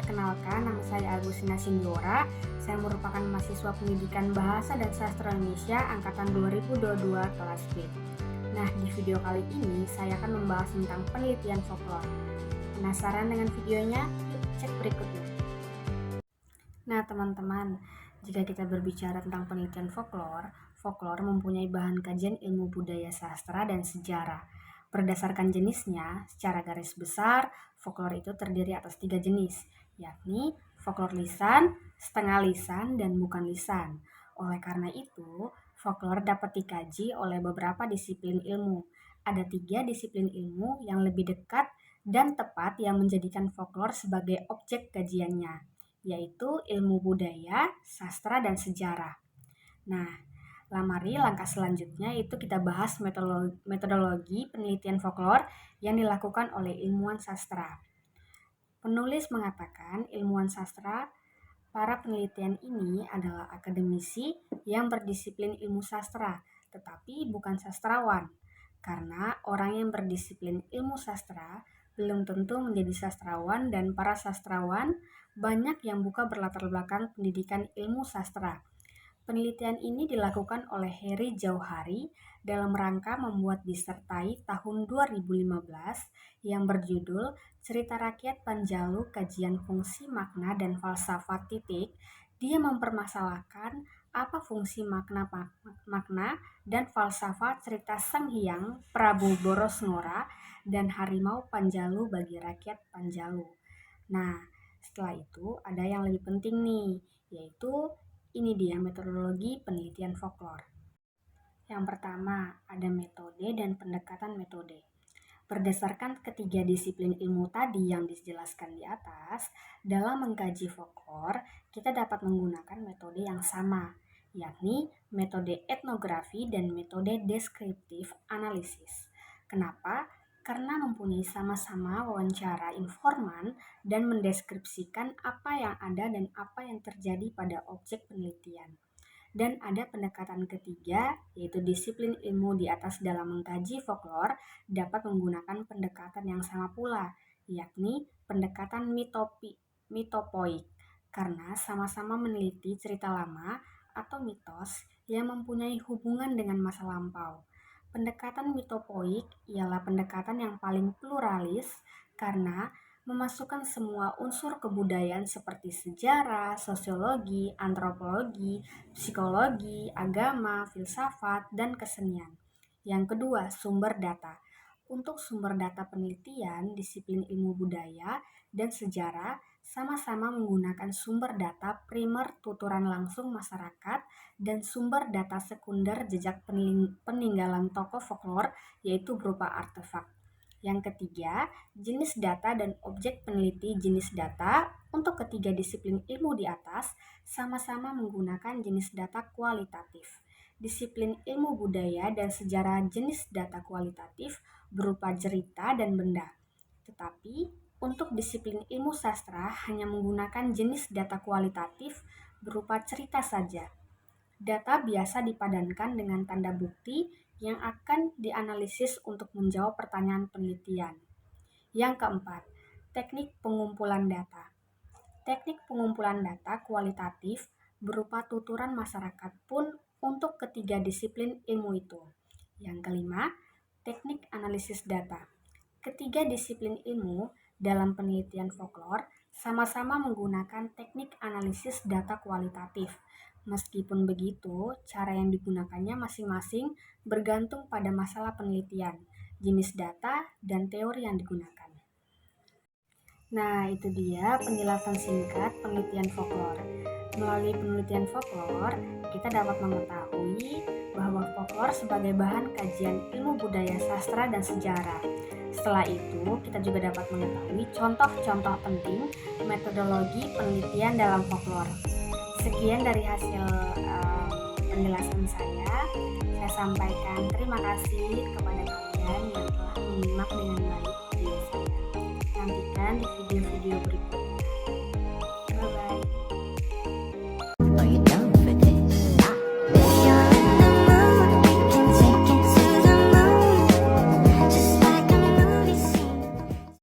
Perkenalkan, nama saya Agustina Sindiora. Saya merupakan mahasiswa Pendidikan Bahasa dan Sastra Indonesia Angkatan 2022 kelas B. Nah, di video kali ini saya akan membahas tentang penelitian folklore. Penasaran dengan videonya? Yuk cek berikutnya. Nah, teman-teman, jika kita berbicara tentang penelitian folklore mempunyai bahan kajian ilmu budaya sastra dan sejarah. Berdasarkan jenisnya, secara garis besar, folklore itu terdiri atas 3 jenis, yakni folklore lisan, setengah lisan, dan bukan lisan. Oleh karena itu, folklore dapat dikaji oleh beberapa disiplin ilmu. Ada 3 disiplin ilmu yang lebih dekat dan tepat yang menjadikan folklore sebagai objek kajiannya, yaitu ilmu budaya, sastra, dan sejarah. Nah, mari langkah selanjutnya itu kita bahas metodologi penelitian folklore yang dilakukan oleh ilmuwan sastra. Penulis mengatakan ilmuwan sastra, para penelitian ini adalah akademisi yang berdisiplin ilmu sastra, tetapi bukan sastrawan. Karena orang yang berdisiplin ilmu sastra belum tentu menjadi sastrawan, dan para sastrawan banyak yang bukan berlatar belakang pendidikan ilmu sastra. Penelitian ini dilakukan oleh Heri Jauhari dalam rangka membuat disertai tahun 2015 yang berjudul Cerita Rakyat Panjalu Kajian Fungsi Makna dan Falsafat. Dia mempermasalahkan apa fungsi makna dan falsafat cerita Sang Hyang Prabu Borosngora dan Harimau Panjalu bagi rakyat Panjalu. Nah, setelah itu ada yang lebih penting nih, yaitu ini dia metodologi penelitian folklore. Yang pertama, ada metode dan pendekatan metode. Berdasarkan ketiga disiplin ilmu tadi yang dijelaskan di atas, dalam mengkaji folklore, kita dapat menggunakan metode yang sama, yakni metode etnografi dan metode deskriptif analisis. Kenapa? Karena mempunyai sama-sama wawancara informan dan mendeskripsikan apa yang ada dan apa yang terjadi pada objek penelitian. Dan ada pendekatan ketiga, yaitu disiplin ilmu di atas dalam mengkaji folklore dapat menggunakan pendekatan yang sama pula, yakni pendekatan mitopoik, karena sama-sama meneliti cerita lama atau mitos yang mempunyai hubungan dengan masa lampau. Pendekatan mitopoik ialah pendekatan yang paling pluralis karena memasukkan semua unsur kebudayaan seperti sejarah, sosiologi, antropologi, psikologi, agama, filsafat, dan kesenian. Yang kedua, sumber data. Untuk sumber data penelitian, disiplin ilmu budaya dan sejarah sama-sama menggunakan sumber data primer tuturan langsung masyarakat dan sumber data sekunder jejak peninggalan tokoh folklore, yaitu berupa artefak. Yang ketiga, jenis data dan objek peneliti jenis data. Untuk ketiga disiplin ilmu di atas, sama-sama menggunakan jenis data kualitatif. Disiplin ilmu budaya dan sejarah jenis data kualitatif berupa cerita dan benda. Tetapi, untuk disiplin ilmu sastra hanya menggunakan jenis data kualitatif berupa cerita saja. Data biasa dipadankan dengan tanda bukti yang akan dianalisis untuk menjawab pertanyaan penelitian. Yang keempat, teknik pengumpulan data. Teknik pengumpulan data kualitatif berupa tuturan masyarakat pun untuk ketiga disiplin ilmu itu. Yang kelima, teknik analisis data. Ketiga disiplin ilmu dalam penelitian folklore sama-sama menggunakan teknik analisis data kualitatif. Meskipun begitu, cara yang digunakannya masing-masing bergantung pada masalah penelitian, jenis data, dan teori yang digunakan. Nah, itu dia penjelasan singkat penelitian folklore. Melalui penelitian folklore, kita dapat mengetahui bahwa folklore sebagai bahan kajian ilmu budaya sastra dan sejarah. Setelah itu, kita juga dapat mengetahui contoh-contoh penting metodologi penelitian dalam folklore. Sekian dari hasil penjelasan saya sampaikan terima kasih kepada kalian yang telah menyimak dengan baik video saya. Nantikan di video-video berikutnya. Bye-bye.